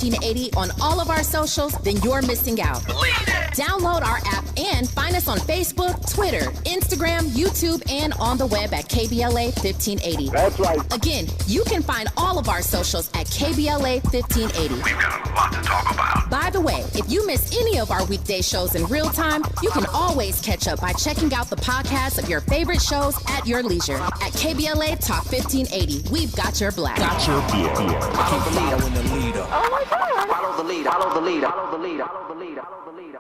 1580 on all of our socials, then you're missing out. Download our app and find us on Facebook, Twitter, Instagram, YouTube, and on the web at KBLA 1580. That's right. Again, you can find all of our socials at KBLA 1580. We've got a lot to talk about. By the way, if you miss any of our weekday shows in real time, you can always catch up by checking out the podcast of your favorite shows at your leisure. At KBLA Talk 1580, we've got your black. Follow the leader when the leader. Oh my God. Follow the leader. Follow the leader. Follow the leader. Follow the leader. Follow the leader.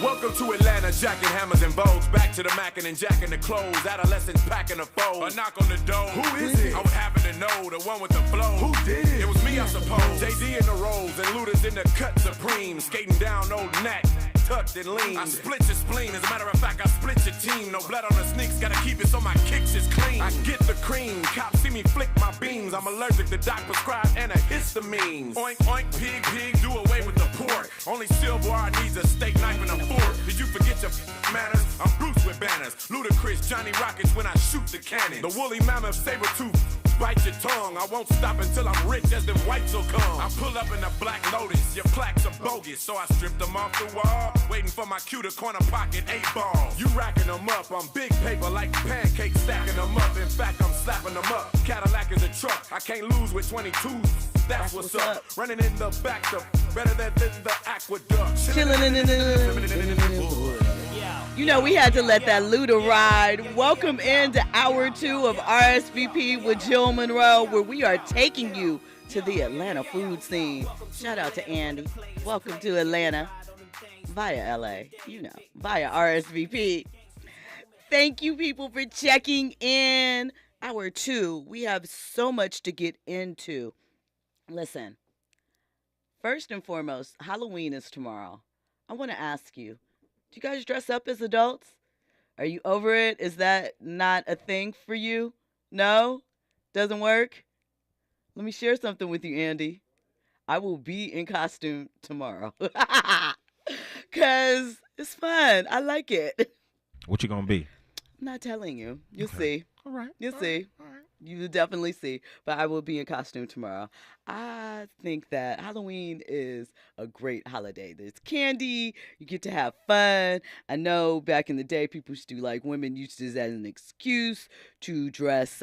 Welcome to Atlanta, jacking hammers and bows. Back to the mackin' and jacking the clothes. Adolescents packing the foes. A knock on the door. Who is it? I would happen to know the one with the flow. Who did it? It was me, I suppose. JD in the rolls and Luda's in the cut supreme. Skating down old Nat, tucked and lean. I split your spleen. As a matter of fact, I split your team. No blood on the sneaks, gotta keep it so my kicks is clean. I get the cream. Cops see me flick my beams. I'm allergic to doc prescribed antihistamines. Oink, oink, pig, pig, do away with the pork. Only silver I needs a steak knife and a fork. Did you forget your manners? I'm Bruce with banners. Ludacris, Johnny Rockets when I shoot the cannon. The woolly mammoth saber tooth. Bite your tongue. I won't stop until I'm rich as them whites will come. I pull up in a black Lotus. Your plaques are bogus, so I stripped them off the wall. Waiting for my cue to corner pocket 8 balls. You racking them up. I'm big paper like pancakes, stacking them up. In fact, I'm slapping them up. Cadillac is a truck. I can't lose with 22s. That's what's up. Running in the back, the better than the aqueduct. Chilling in the You know, we had to let that Luda ride. Welcome into hour 2 of RSVP with Jill Munroe, where we are taking you to the Atlanta food scene. Shout out to Andy. Welcome to Atlanta via LA, via RSVP. Thank you, people, for checking in. Hour 2, we have so much to get into. Listen, first and foremost, Halloween is tomorrow. I want to ask you, do you guys dress up as adults? Are you over it? Is that not a thing for you? No? Doesn't work? Let me share something with you, Andy. I will be in costume tomorrow. Because it's fun. I like it. What you gonna be? I'm not telling you. You'll see. All right. You'll see. All right. You will definitely see. But I will be in costume tomorrow. I think that Halloween is a great holiday. There's candy. You get to have fun. I know back in the day, people used to like women used this as an excuse to dress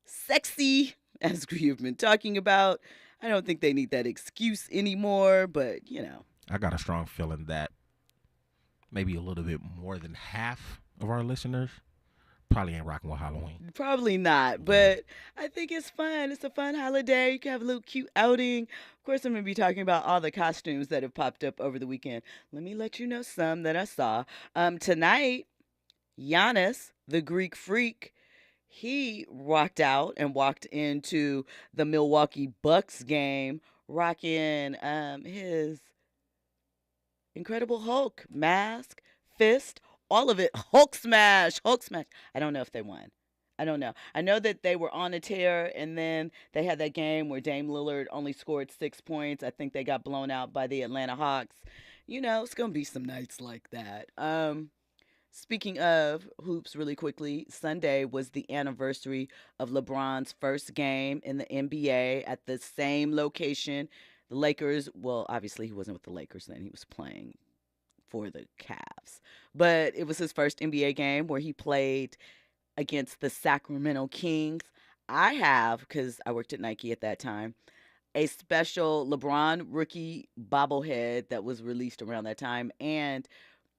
sexy, as we have been talking about. I don't think they need that excuse anymore, but I got a strong feeling that maybe a little bit more than half of our listeners probably ain't rocking with Halloween. Probably not, but I think it's fun. It's a fun holiday. You can have a little cute outing. Of course, I'm going to be talking about all the costumes that have popped up over the weekend. Let me let you know some that I saw. Tonight, Giannis, the Greek freak, he rocked out and walked into the Milwaukee Bucks game rocking his Incredible Hulk mask, fist, all of it. Hulk smash. I don't know if they won. I don't know. I know that they were on a tear, and then they had that game where Dame Lillard only scored 6 points. I think they got blown out by the Atlanta Hawks. It's going to be some nights like that. Speaking of hoops really quickly, Sunday was the anniversary of LeBron's first game in the NBA at the same location. The Lakers, well, obviously he wasn't with the Lakers then. He was playing for the Cavs. But it was his first NBA game where he played against the Sacramento Kings. I have, because I worked at Nike at that time, a special LeBron rookie bobblehead that was released around that time. And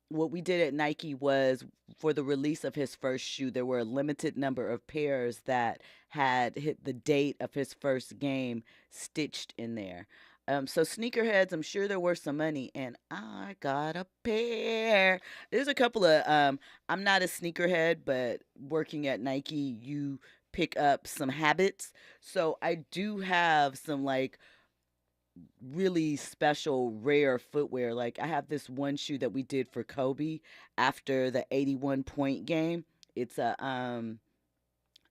what we did at Nike was, for the release of his first shoe, there were a limited number of pairs that had hit the date of his first game stitched in there. So sneakerheads, I'm sure they're worth some money, and I got a pair. There's a couple of, I'm not a sneakerhead, but working at Nike, you pick up some habits. So I do have some really special, rare footwear. Like I have this one shoe that we did for Kobe after the 81-point game. It's a,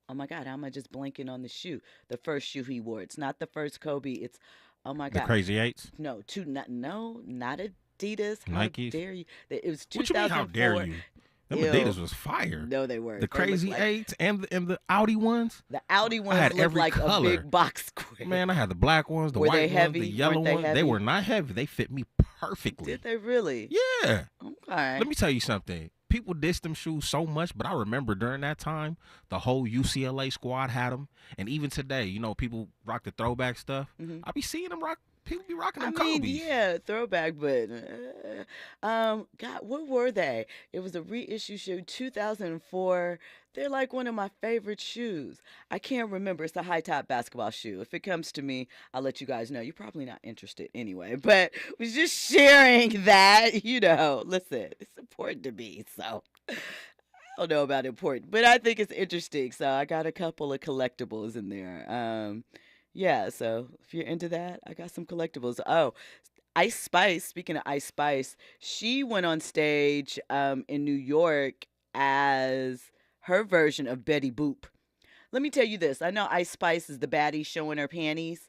oh my God, how am I just blanking on the shoe? The first shoe he wore. It's not the first Kobe. It's, oh my God. The Crazy Eights? No, not Adidas. Nike. How dare you? It was 2004. What you mean, how dare you? Them Ew. Adidas was fire. No, they weren't. The They looked Crazy like, Eights and the Audi ones. the Audi ones had looked every like color. a big box square. Man, I had the black ones, the Were they white heavy? ones, the yellow Weren't they ones. heavy? They were not heavy. They fit me perfectly. Did they really? Yeah. Okay. Let me tell you something. People dissed them shoes so much, but I remember during that time, the whole UCLA squad had them. And even today, you know, people rock the throwback stuff. I be seeing them rock. People be rocking them Kobe's. Yeah, throwback, but God, what were they? It was a reissue shoe, 2004. They're like one of my favorite shoes. I can't remember. It's a high top basketball shoe. If it comes to me, I'll let you guys know. You're probably not interested anyway, but was just sharing that. You know, listen, it's important to me, so. I don't know about important, but I think it's interesting. So I got a couple of collectibles in there. Yeah, so if you're into that, I got some collectibles. Oh, Ice Spice, speaking of Ice Spice, she went on stage in New York as her version of Betty Boop. Let me tell you this. I know Ice Spice is the baddie showing her panties.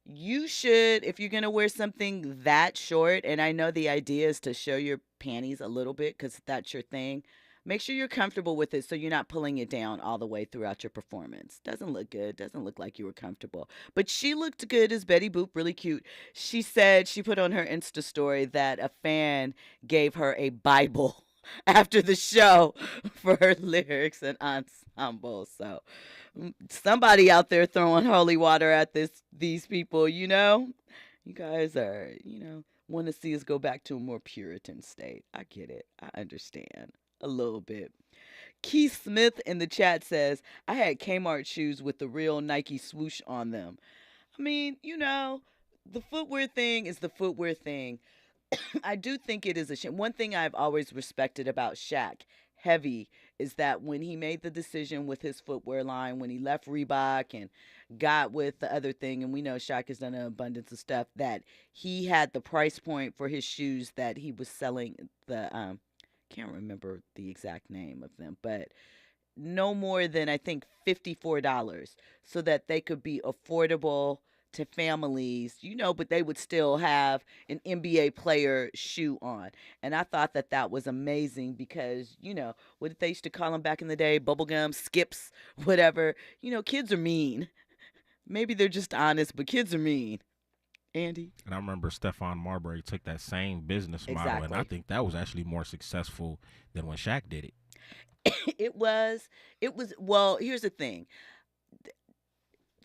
You should, if you're going to wear something that short, and I know the idea is to show your panties a little bit because that's your thing, make sure you're comfortable with it so you're not pulling it down all the way throughout your performance. Doesn't look good. Doesn't look like you were comfortable. But she looked good as Betty Boop, really cute. She said, she put on her Insta story that a fan gave her a Bible after the show for her lyrics and ensemble. So somebody out there throwing holy water at these people, you know? You guys are, you know, want to see us go back to a more Puritan state. I get it. I understand. A little bit. Keith Smith in the chat says, I had Kmart shoes with the real Nike swoosh on them. I mean, you know, the footwear thing is the footwear thing. I do think it is a shame. One thing I've always respected about Shaq Heavy is that when he made the decision with his footwear line, when he left Reebok and got with the other thing, and we know Shaq has done an abundance of stuff, that he had the price point for his shoes that he was selling the can't remember the exact name of them, but no more than I think $54 so that they could be affordable to families, you know, but they would still have an NBA player shoe on. And I thought that that was amazing because, you know, what they used to call them back in the day, bubblegum, skips, whatever. You know, kids are mean. Maybe they're just honest, but kids are mean. Andy? And I remember Stephon Marbury took that same business model, and I think that was actually more successful than when Shaq did it. It was, well, here's the thing.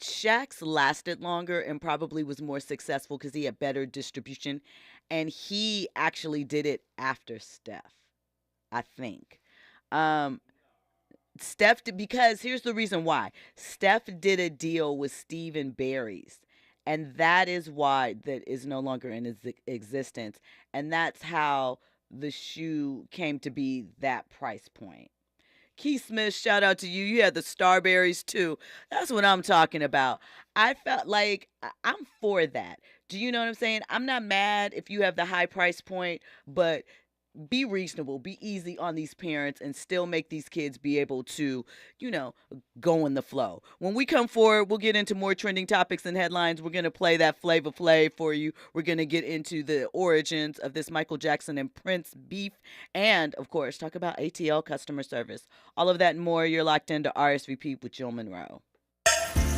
Shaq's lasted longer and probably was more successful because he had better distribution, and he actually did it after Steph, I think. Steph, because here's the reason why. Steph did a deal with Stephen Barry's. And that is why that is no longer in existence. And that's how the shoe came to be that price point. Keith Smith, shout out to you. You had the Starberries too. That's what I'm talking about. I felt like I'm for that. Do you know what I'm saying? I'm not mad if you have the high price point, but be reasonable, be easy on these parents and still make these kids be able to, you know, go in the flow. When we come forward, we'll get into more trending topics and headlines. We're going to play that Flavor Flav for you. We're going to get into the origins of this Michael Jackson and Prince beef. And, of course, talk about ATL customer service. All of that and more. You're locked into RSVP with Jill Munroe.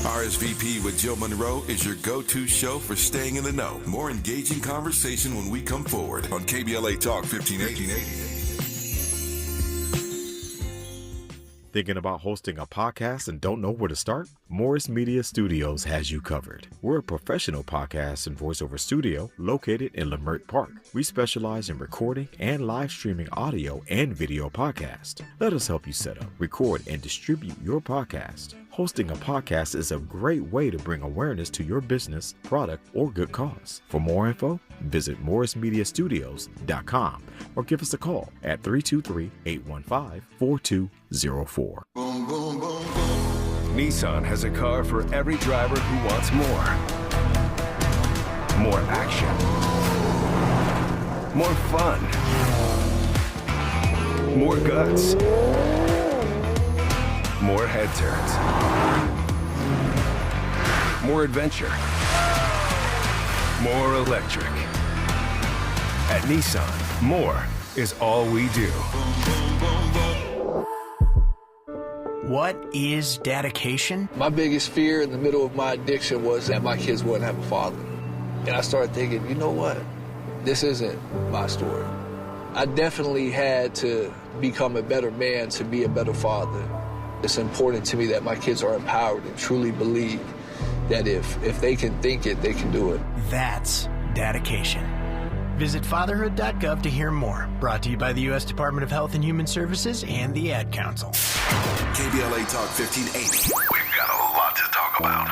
RSVP with Jill Munroe is your go-to show for staying in the know. More engaging conversation when we come forward on KBLA Talk 1580. Thinking about hosting a podcast and don't know where to start? Morris Media Studios has you covered. We're a professional podcast and voiceover studio located in Leimert Park. We specialize in recording and live streaming audio and video podcasts. Let us help you set up, record, and distribute your podcast. Hosting a podcast is a great way to bring awareness to your business, product, or good cause. For more info, visit morrismediastudios.com or give us a call at 323-815-4204. Nissan has a car for every driver who wants more. More action. More fun. More guts. More head turns. More adventure. More electric. At Nissan, more is all we do. What is dedication? My biggest fear in the middle of my addiction was that my kids wouldn't have a father. And I started thinking, you know what? This isn't my story. I definitely had to become a better man to be a better father. It's important to me that my kids are empowered and truly believe that if they can think it, they can do it. That's dedication. Visit fatherhood.gov to hear more. Brought to you by the U.S. Department of Health and Human Services and the Ad Council. KBLA Talk 1580. We've got a lot to talk about.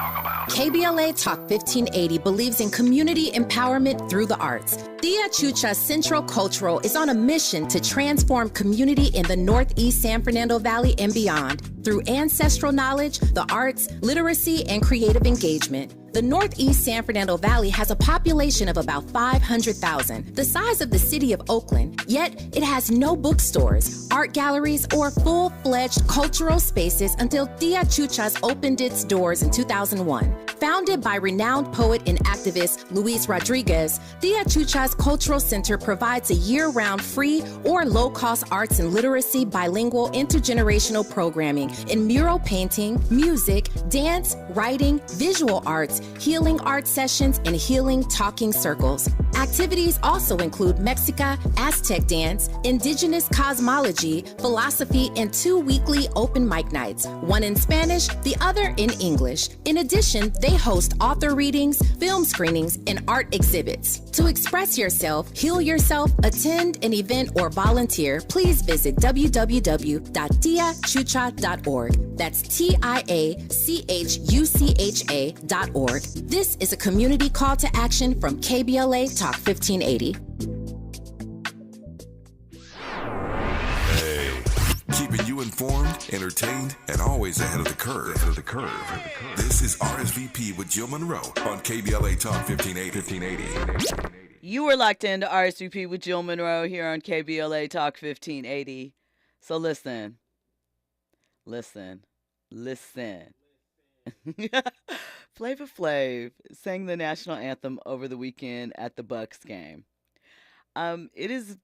KBLA Talk 1580 believes in community empowerment through the arts. Tia Chucha Central Cultural is on a mission to transform community in the Northeast San Fernando Valley and beyond through ancestral knowledge, the arts, literacy, and creative engagement. The Northeast San Fernando Valley has a population of about 500,000, the size of the city of Oakland, yet it has no bookstores, art galleries, or full-fledged cultural spaces until Tia Chuchas opened its doors in 2001. Founded by renowned poet and activist Luis Rodriguez, Tia Chuchas Cultural Center provides a year-round free or low-cost arts and literacy bilingual intergenerational programming in mural painting, music, dance, writing, visual arts, healing art sessions, and healing talking circles. Activities also include Mexica, Aztec dance, indigenous cosmology, philosophy, and 2 weekly open mic nights, one in Spanish, the other in English. In addition, they host author readings, film screenings, and art exhibits. To express yourself, heal yourself, attend an event, or volunteer, please visit www.tiachucha.org. That's TIACHUCHA.org. This is a community call to action from KBLA Talk 1580. Hey, keeping you informed, entertained, and always ahead of the curve. This is RSVP with Jill Munroe on KBLA Talk 1580. You were locked into RSVP with Jill Munroe here on KBLA Talk 1580. So listen. Flavor Flav sang the national anthem over the weekend at the Bucks game. It is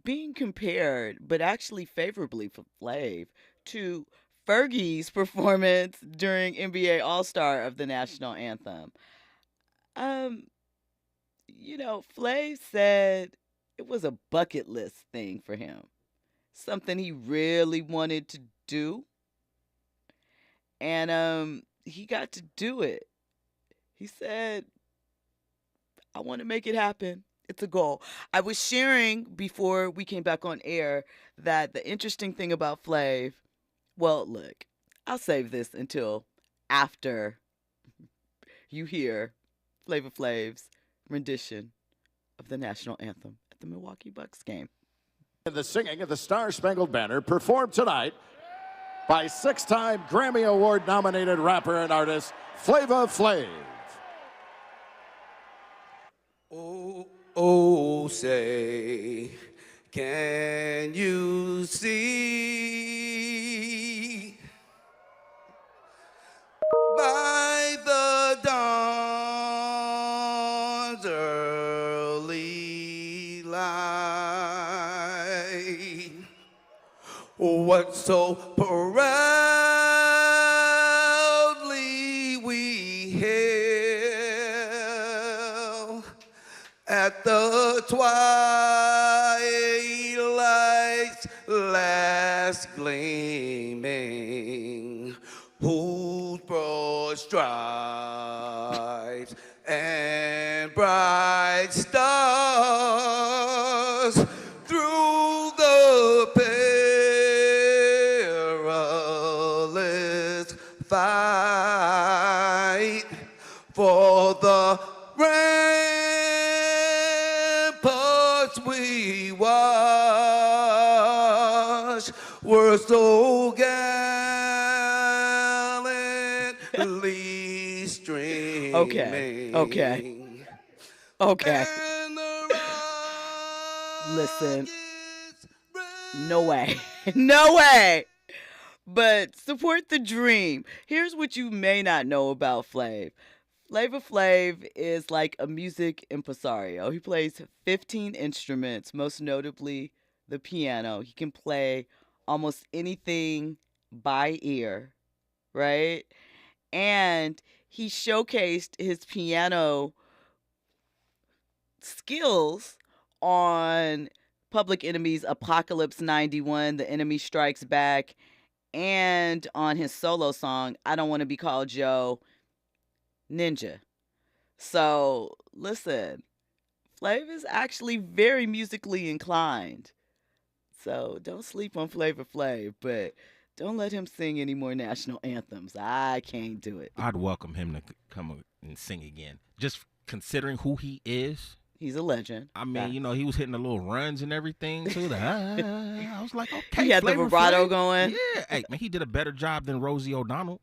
being compared, but actually favorably for Flav, to Fergie's performance during NBA All-Star of the national anthem. Flav said it was a bucket list thing for him, something he really wanted to do. And he got to do it. He said, I want to make it happen. It's a goal. I was sharing before we came back on air that the interesting thing about Flav, well, look, I'll save this until after you hear Flavor Flav's rendition of the national anthem at the Milwaukee Bucks game. The singing of the Star-Spangled Banner performed tonight by 6-time Grammy Award-nominated rapper and artist Flavor Flav. Oh, say, can you see by the dawn's early light what so proudly we hailed at the twilight's last gleaming, whose broad stripes and bright stars through the perilous fight for the ramparts we watched were so gallantly streaming. Okay. Listen. No way. No way. But support the dream. Here's what you may not know about Flav. Flavor Flav is like a music impresario. He plays 15 instruments, most notably the piano. He can play almost anything by ear, right? And he showcased his piano skills on Public Enemy's Apocalypse 91, The Enemy Strikes Back, and on his solo song, I Don't Want to Be Called Joe, Ninja. So, listen, Flav is actually very musically inclined. So, don't sleep on Flavor Flav, but don't let him sing any more national anthems. I can't do it. I'd welcome him to come and sing again. Just considering who he is. He's a legend. I mean, he was hitting the little runs and everything too. I was like, okay. He had the vibrato Flav. going. Yeah. Hey, man, he did a better job than Rosie O'Donnell.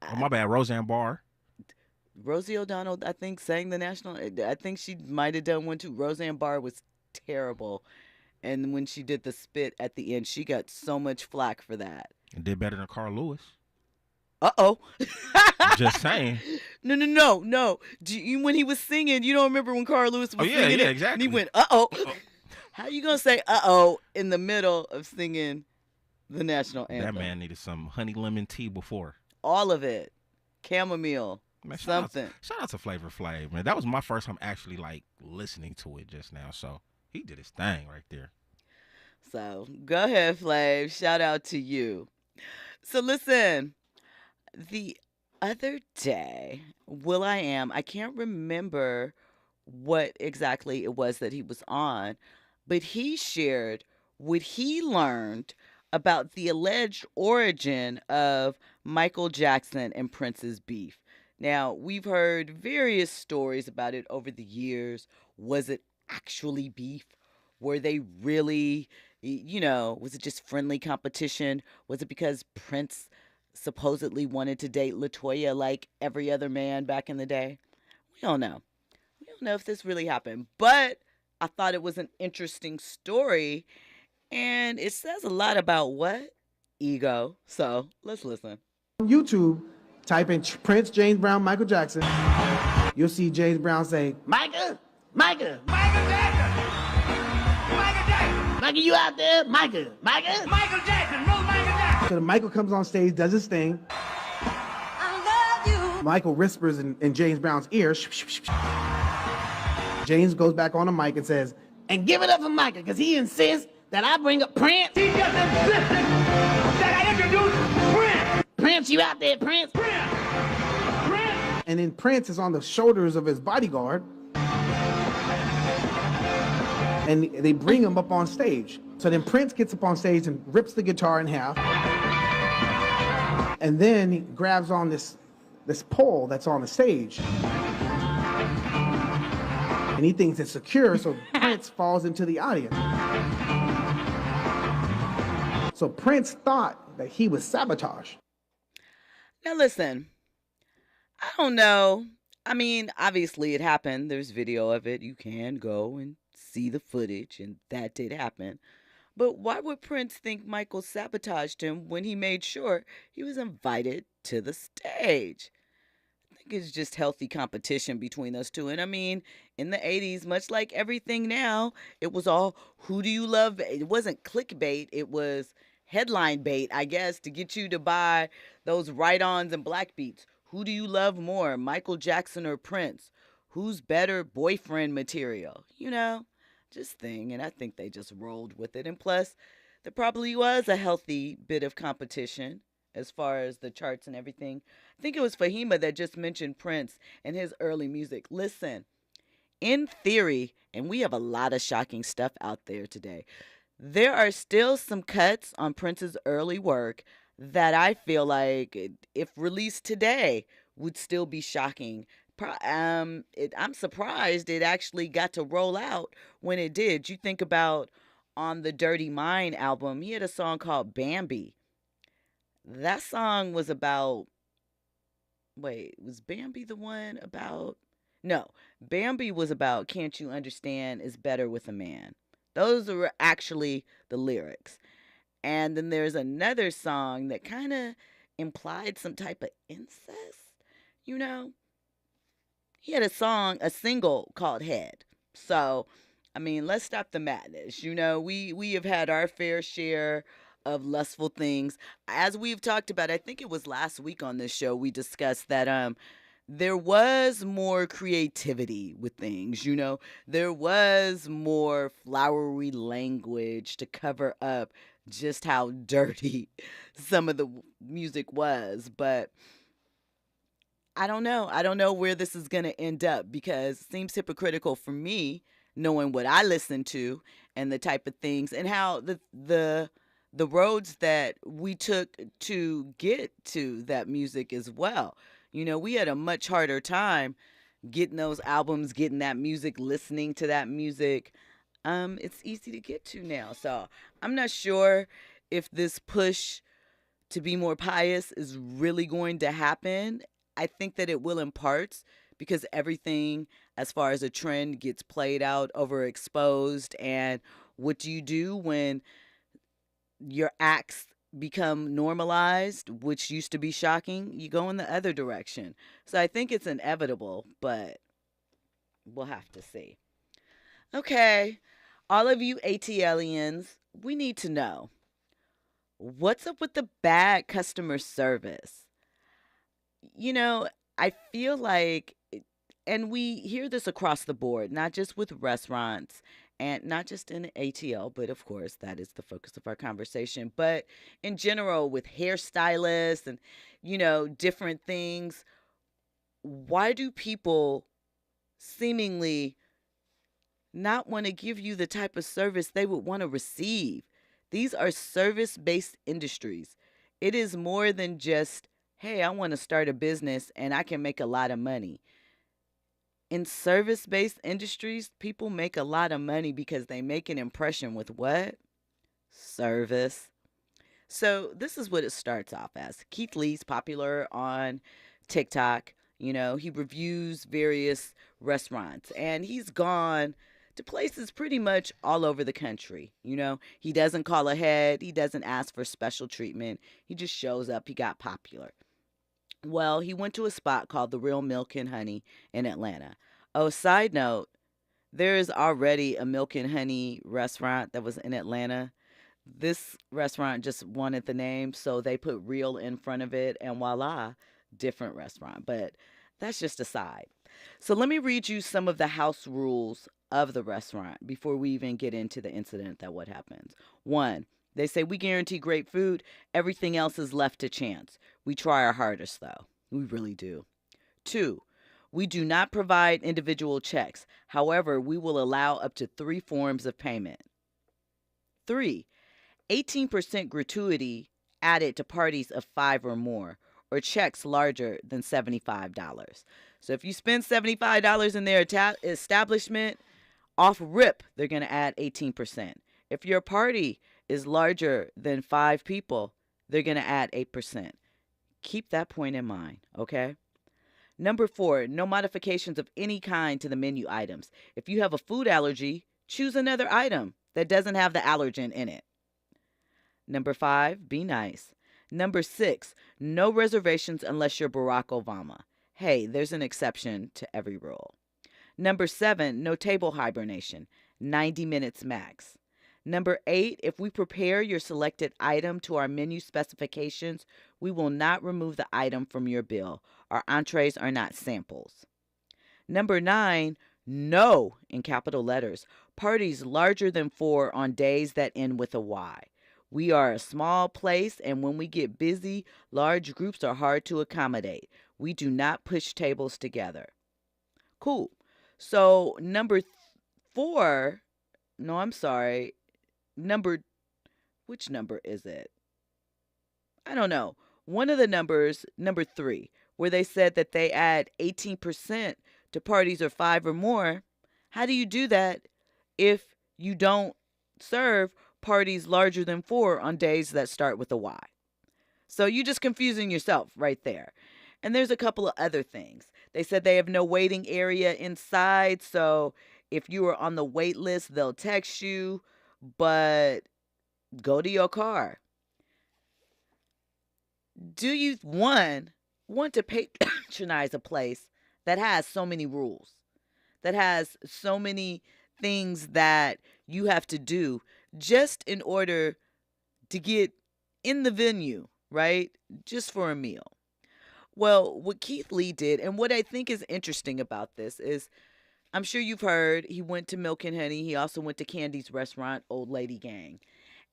Oh, my bad, Roseanne Barr. Rosie O'Donnell, I think, sang the national. I think she might have done one too. Roseanne Barr was terrible. And when she did the spit at the end, she got so much flack for that. And did better than Carl Lewis. Uh-oh. Just saying. No. When he was singing, you don't remember when Carl Lewis was singing? Yeah, exactly. And he went, uh-oh. How you going to say uh-oh in the middle of singing the national anthem? That man needed some honey lemon tea before. All of it. Chamomile. Man, something. Shout out to Flavor Flav, man. That was my first time actually listening to it just now. So he did his thing right there. So go ahead, Flav. Shout out to you. So listen, the other day, I can't remember what exactly it was that he was on, but he shared what he learned about the alleged origin of Michael Jackson and Prince's beef. Now, we've heard various stories about it over the years. Was it actually beef? Were they really, was it just friendly competition? Was it because Prince supposedly wanted to date LaToya like every other man back in the day? We don't know. We don't know if this really happened. But I thought it was an interesting story. And it says a lot about what? Ego. So let's listen. On YouTube, type in Prince, James Brown, Michael Jackson. You'll see James Brown say, Micah, Jackson. Micah, you out there? Micah. Michael Jackson. So the Michael comes on stage, does his thing. I love you. Michael whispers in James Brown's ear. James goes back on the mic and says, and give it up for Micah, because he insists that I bring up Prince. He just insisted that I introduce Prince. Prince, you out there, Prince? Prince. And then Prince is on the shoulders of his bodyguard. And they bring him up on stage. So then Prince gets up on stage and rips the guitar in half. And then he grabs on this pole that's on the stage. And he thinks it's secure, so Prince falls into the audience. So Prince thought that he was sabotaged. Now listen, I don't know. I mean, obviously it happened. There's video of it. You can go and see the footage, and that did happen. But why would Prince think Michael sabotaged him when he made sure he was invited to the stage? I think it's just healthy competition between those two. And I mean, in the 80s, much like everything now, it was all, who do you love? It wasn't clickbait. It was headline bait, I guess, to get you to buy those write-ons and black beats. Who do you love more, Michael Jackson or Prince? Who's better boyfriend material? Just thing. And I think they just rolled with it. And plus, there probably was a healthy bit of competition as far as the charts and everything. I think it was Fahima that just mentioned Prince and his early music. Listen, in theory, and we have a lot of shocking stuff out there today, there are still some cuts on Prince's early work that I feel like, if released today, would still be shocking. I'm surprised it actually got to roll out when it did. You think about on the Dirty Mind album, he had a song called Bambi. That song was about, was Bambi the one about? No, Bambi was about Can't You Understand Is Better With a Man. Those were actually the lyrics. And then there's another song that kind of implied some type of incest, he had a single called Head. So, I mean, let's stop the madness. We have had our fair share of lustful things. As we've talked about, I think it was last week on this show, we discussed that there was more creativity with things, there was more flowery language to cover up just how dirty some of the music was. But I don't know. I don't know where this is going to end up, because it seems hypocritical for me, knowing what I listen to and the type of things and how the roads that we took to get to that music as well. We had a much harder time getting those albums, getting that music, listening to that music. It's easy to get to now. So I'm not sure if this push to be more pious is really going to happen. I think that it will in parts, because everything as far as a trend gets played out, overexposed. And what do you do when your acts become normalized, which used to be shocking? You go in the other direction. So I think it's inevitable, but we'll have to see. Okay, all of you ATLians, we need to know, what's up with the bad customer service? I feel like, and we hear this across the board, not just with restaurants and not just in ATL, but of course that is the focus of our conversation, but in general with hairstylists and, different things. Why do people seemingly not want to give you the type of service they would want to receive? These are service-based industries. It is more than just, hey, I want to start a business and I can make a lot of money. In service-based industries, people make a lot of money because they make an impression with what? Service. So this is what it starts off as. Keith Lee's popular on TikTok. He reviews various restaurants, and he's gone to places pretty much all over the country. He doesn't call ahead. He doesn't ask for special treatment. He just shows up. He got popular. Well, he went to a spot called The Real Milk and Honey in Atlanta. Oh, side note, there is already a milk and honey restaurant that was in Atlanta. This restaurant just wanted the name, so they put real in front of it, and voila, different restaurant. But that's just a side. So let me read you some of the house rules of the restaurant before we even get into the incident that what happens. 1, they say, we guarantee great food. Everything else is left to chance. We try our hardest, though. We really do. 2, we do not provide individual checks. However, we will allow up to 3 forms of payment. 3, 18% gratuity added to parties of 5 or more, or checks larger than $75. So if you spend $75 in their establishment, off rip, they're going to add 18%. If your party is larger than 5 people, they're going to add 8%. Keep that point in mind, okay? Number 4, no modifications of any kind to the menu items. If you have a food allergy, choose another item that doesn't have the allergen in it. Number 5, be nice. Number 6, no reservations unless you're Barack Obama. Hey, there's an exception to every rule. Number 7, no table hibernation, 90 minutes max. Number 8, if we prepare your selected item to our menu specifications, we will not remove the item from your bill. Our entrees are not samples. Number 9, no, in capital letters, parties larger than 4 on days that end with a Y. We are a small place, and when we get busy, large groups are hard to accommodate. We do not push tables together. Cool. So number 4, no, I'm sorry. Which number is it? I don't know. One of the numbers, number 3, where they said that they add 18% to parties of 5 or more. How do you do that if you don't serve parties larger than 4 on days that start with a Y? So you're just confusing yourself right there. And there's a couple of other things. They said they have no waiting area inside, so if you are on the wait list, they'll text you, but go to your car. Do you, 1, want to patronize a place that has so many rules, that has so many things that you have to do just in order to get in the venue, right? Just for a meal. Well, what Keith Lee did, and what I think is interesting about this is, I'm sure you've heard, he went to Milk and Honey. He also went to Candy's restaurant, Old Lady Gang.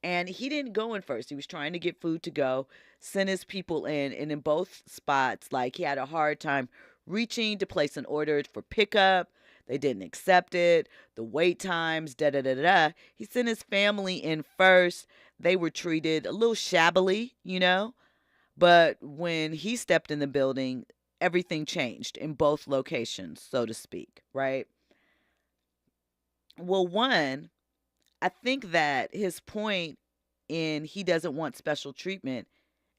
And he didn't go in first. He was trying to get food to go, send his people in. And in both spots, like, he had a hard time reaching to place an order for pickup. They didn't accept it. The wait times, da-da-da-da. He sent his family in first. They were treated a little shabbily, you know. But when he stepped in the building, everything changed in both locations, so to speak, right? Well, one, I think that his point in he doesn't want special treatment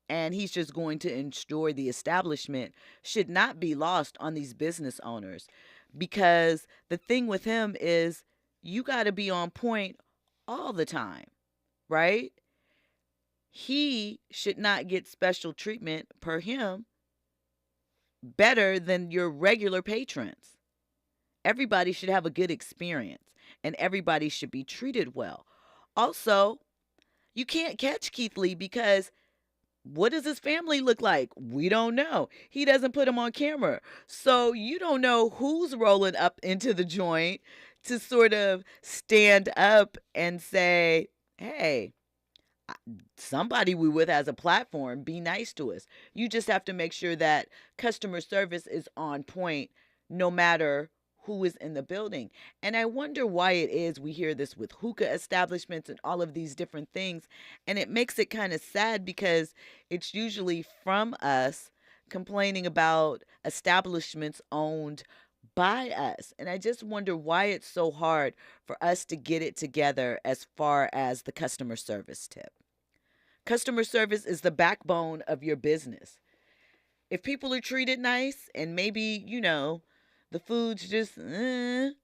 and he's just going to enjoy the establishment should not be lost on these business owners. Because the thing with him is you got to be on point all the time, right? He should not get special treatment per him better than your regular patrons. Everybody should have a good experience and everybody should be treated well. Also, you can't catch Keith Lee because what does his family look like? We don't know. He doesn't put them on camera. So you don't know who's rolling up into the joint to sort of stand up and say, hey, somebody we with has a platform, be nice to us. You just have to make sure that customer service is on point no matter who is in the building. And I wonder why it is we hear this with hookah establishments and all of these different things. And it makes it kind of sad because it's usually from us complaining about establishments owned by us. And I just wonder why it's so hard for us to get it together as far as the customer service tip. Customer service is the backbone of your business. If people are treated nice and maybe, you know, the food's just,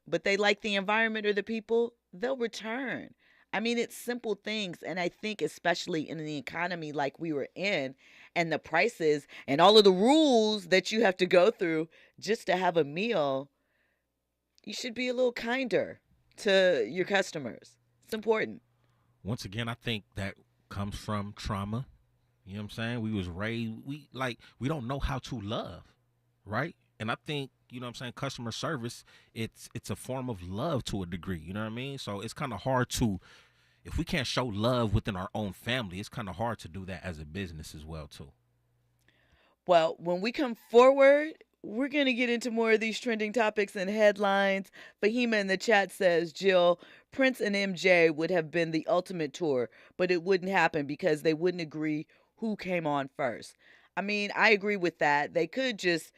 but they like the environment or the people, they'll return. I mean, it's simple things. And I think especially in the economy like we were in and the prices and all of the rules that you have to go through just to have a meal, you should be a little kinder to your customers. It's important. Once again, I think that comes from trauma. You know what I'm saying? We was raised, we don't know how to love, right? And I think, you know what I'm saying, customer service, it's a form of love to a degree, you know what I mean? So it's kind of hard to, if we can't show love within our own family, it's kind of hard to do that as a business as well, too. Well, when we come forward, we're going to get into more of these trending topics and headlines. Fahima in the chat says, Jill, Prince and MJ would have been the ultimate tour, but it wouldn't happen because they wouldn't agree who came on first. I mean, I agree with that. They could just,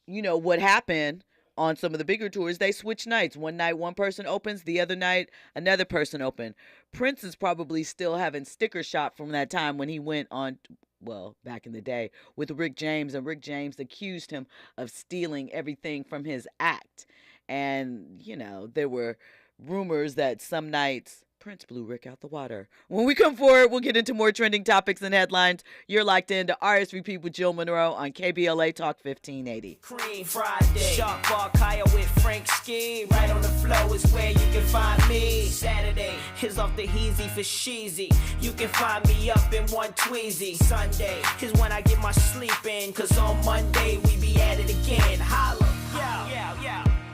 you know, what happened on some of the bigger tours, they switch nights. One night, one person opens. The other night, another person opened. Prince is probably still having sticker shock from that time when he went on, well, back in the day, with Rick James. And Rick James accused him of stealing everything from his act. And, you know, there were rumors that some nights Prince blew Rick out the water. When we come forward, we'll get into more trending topics and headlines. You're locked into RSVP with Jill Munroe on KBLA Talk 1580. Cream Friday, Shark Bar Kaya with Frank Ski. Right on the flow is where you can find me. Saturday is off the heezy for sheezy. You can find me up in one tweezy. Sunday is when I get my sleep in. Cause on Monday we be at it again. Holla.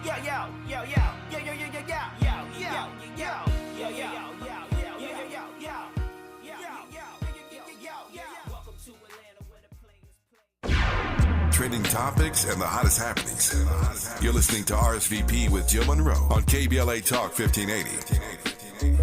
Yo, yo, yo, yo, yo, yo, yo, yo, yo, yo, yo, yo, yo, yo, yo. Trending topics and the hottest happenings. You're listening to RSVP with Jill Munroe on KBLA Talk 1580.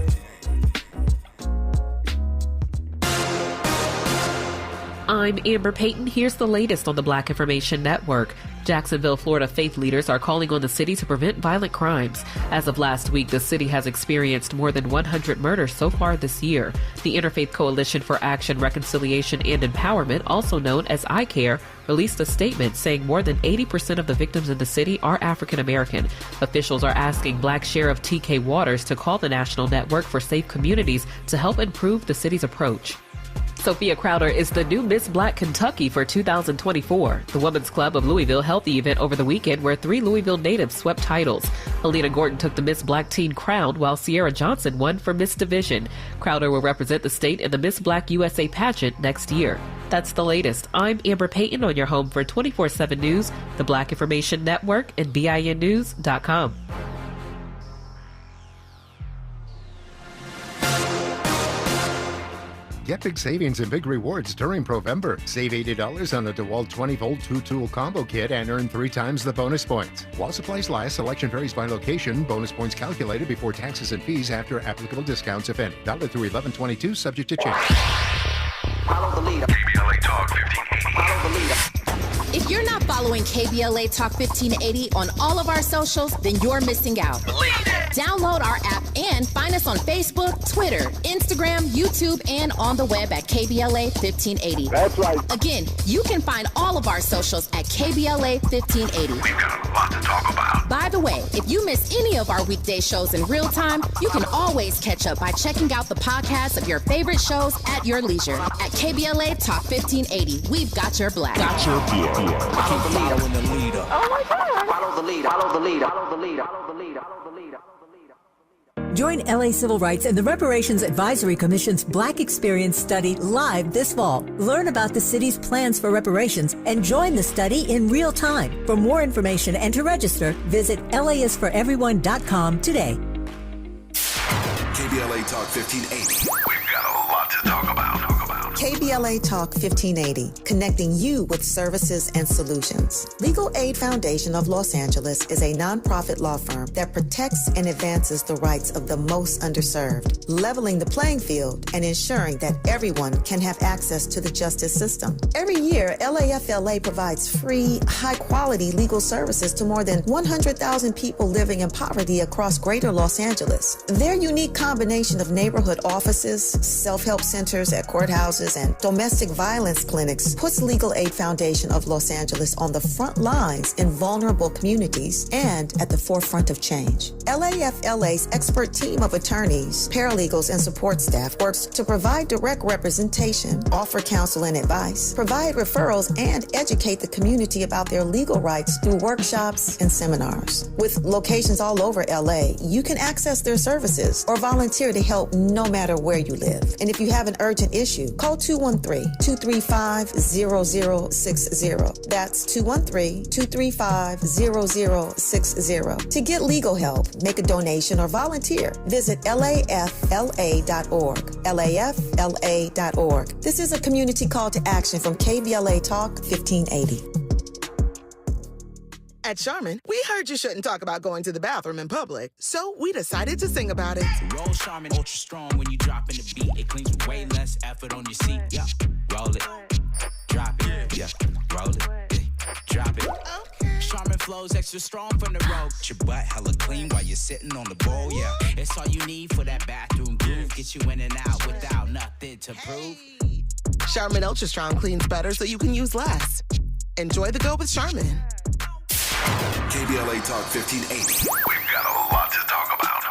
I'm Amber Payton. Here's the latest on the Black Information Network. Jacksonville, Florida faith leaders are calling on the city to prevent violent crimes. As of last week, the city has experienced more than 100 murders so far this year. The Interfaith Coalition for Action, Reconciliation, and Empowerment, also known as ICARE, released a statement saying more than 80% of the victims in the city are African American. Officials are asking Black Sheriff TK Waters to call the National Network for Safe Communities to help improve the city's approach. Sophia Crowder is the new Miss Black Kentucky for 2024. The Women's Club of Louisville held the event over the weekend where 3 Louisville natives swept titles. Alina Gordon took the Miss Black teen crown while Sierra Johnson won for Miss Division. Crowder will represent the state in the Miss Black USA pageant next year. That's the latest. I'm Amber Payton on your home for 24/7 News, the Black Information Network, and BINnews.com. Get big savings and big rewards during Provember. Save $80 on the DeWalt 20-volt 2-tool combo kit and earn 3 times the bonus points. While supplies last, selection varies by location. Bonus points calculated before taxes and fees after applicable discounts, if any. Valid through 11/22, subject to change. Follow the leader. KBLA Talk 1580. Follow the leader. If you're not following KBLA Talk 1580 on all of our socials, then you're missing out. Download our app and find us on Facebook, Twitter, Instagram, YouTube, and on the web at KBLA 1580. That's right. Again, you can find all of our socials at KBLA 1580. We've got a lot to talk about. By the way, if you miss any of our weekday shows in real time, you can always catch up by checking out the podcast of your favorite shows at your leisure. At KBLA Talk 1580, we've got your black. Follow the leader. Oh my God. Follow the leader. Follow the leader. Follow the leader. Follow the leader. Follow the leader. Join LA Civil Rights and the Reparations Advisory Commission's Black Experience Study live this fall. Learn about the city's plans for reparations and join the study in real time. For more information and to register, visit laisforeveryone.com today. KBLA Talk 1580. We've got a lot to talk about. KBLA Talk 1580, connecting you with services and solutions. Legal Aid Foundation of Los Angeles is a nonprofit law firm that protects and advances the rights of the most underserved, leveling the playing field and ensuring that everyone can have access to the justice system. Every year, LAFLA provides free, high-quality legal services to more than 100,000 people living in poverty across greater Los Angeles. Their unique combination of neighborhood offices, self-help centers at courthouses, and domestic violence clinics puts Legal Aid Foundation of Los Angeles on the front lines in vulnerable communities and at the forefront of change. LAFLA's expert team of attorneys, paralegals, and support staff works to provide direct representation, offer counsel and advice, provide referrals, and educate the community about their legal rights through workshops and seminars. With locations all over LA, you can access their services or volunteer to help no matter where you live. And if you have an urgent issue, call 213-235-0060. That's 213-235-0060. To get legal help, make a donation, or volunteer, visit lafla.org. lafla.org. This is a community call to action from KBLA Talk 1580. At Charmin, we heard you shouldn't talk about going to the bathroom in public, so we decided to sing about it. Roll Charmin Ultra Strong when you drop in the beat. It cleans with way less effort on your seat. Yeah, roll it, drop it. Yeah, roll it, drop it. Okay. Charmin flows extra strong from the road. Your butt hella clean while you're sitting on the bowl. Yeah, it's all you need for that bathroom groove. Get you in and out without nothing to prove. Charmin Ultra Strong cleans better so you can use less. Enjoy the go with Charmin. KBLA Talk 1580. We've got a lot to talk about.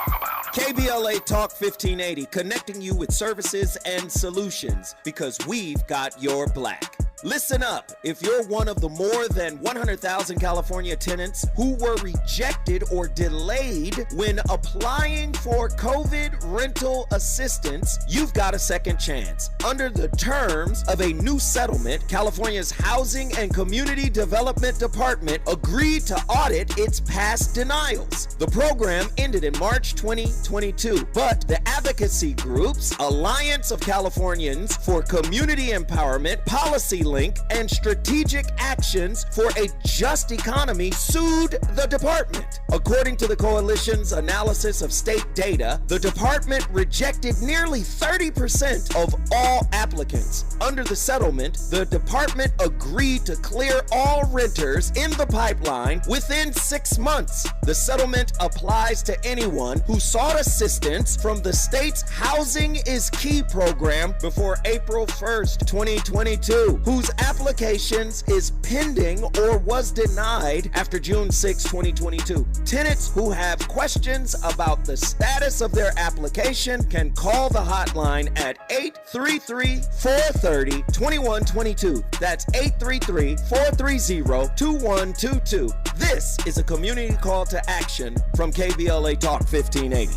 KBLA Talk 1580, connecting you with services and solutions because we've got your black. Listen up. If you're one of the more than 100,000 California tenants who were rejected or delayed when applying for COVID rental assistance, you've got a second chance. Under the terms of a new settlement, California's Housing and Community Development Department agreed to audit its past denials. The program ended in March 2022, but the advocacy groups, Alliance of Californians for Community Empowerment, Policy Link, and Strategic Actions for a Just Economy sued the department. According to the coalition's analysis of state data, the department rejected nearly 30% of all applicants. Under the settlement, the department agreed to clear all renters in the pipeline within 6 months. The settlement applies to anyone who sought assistance from the state's Housing is Key program before April 1st, 2022, who whose applications is pending or was denied after June 6, 2022. Tenants who have questions about the status of their application can call the hotline at 833-430-2122. That's 833-430-2122. This is a community call to action from KBLA Talk 1580.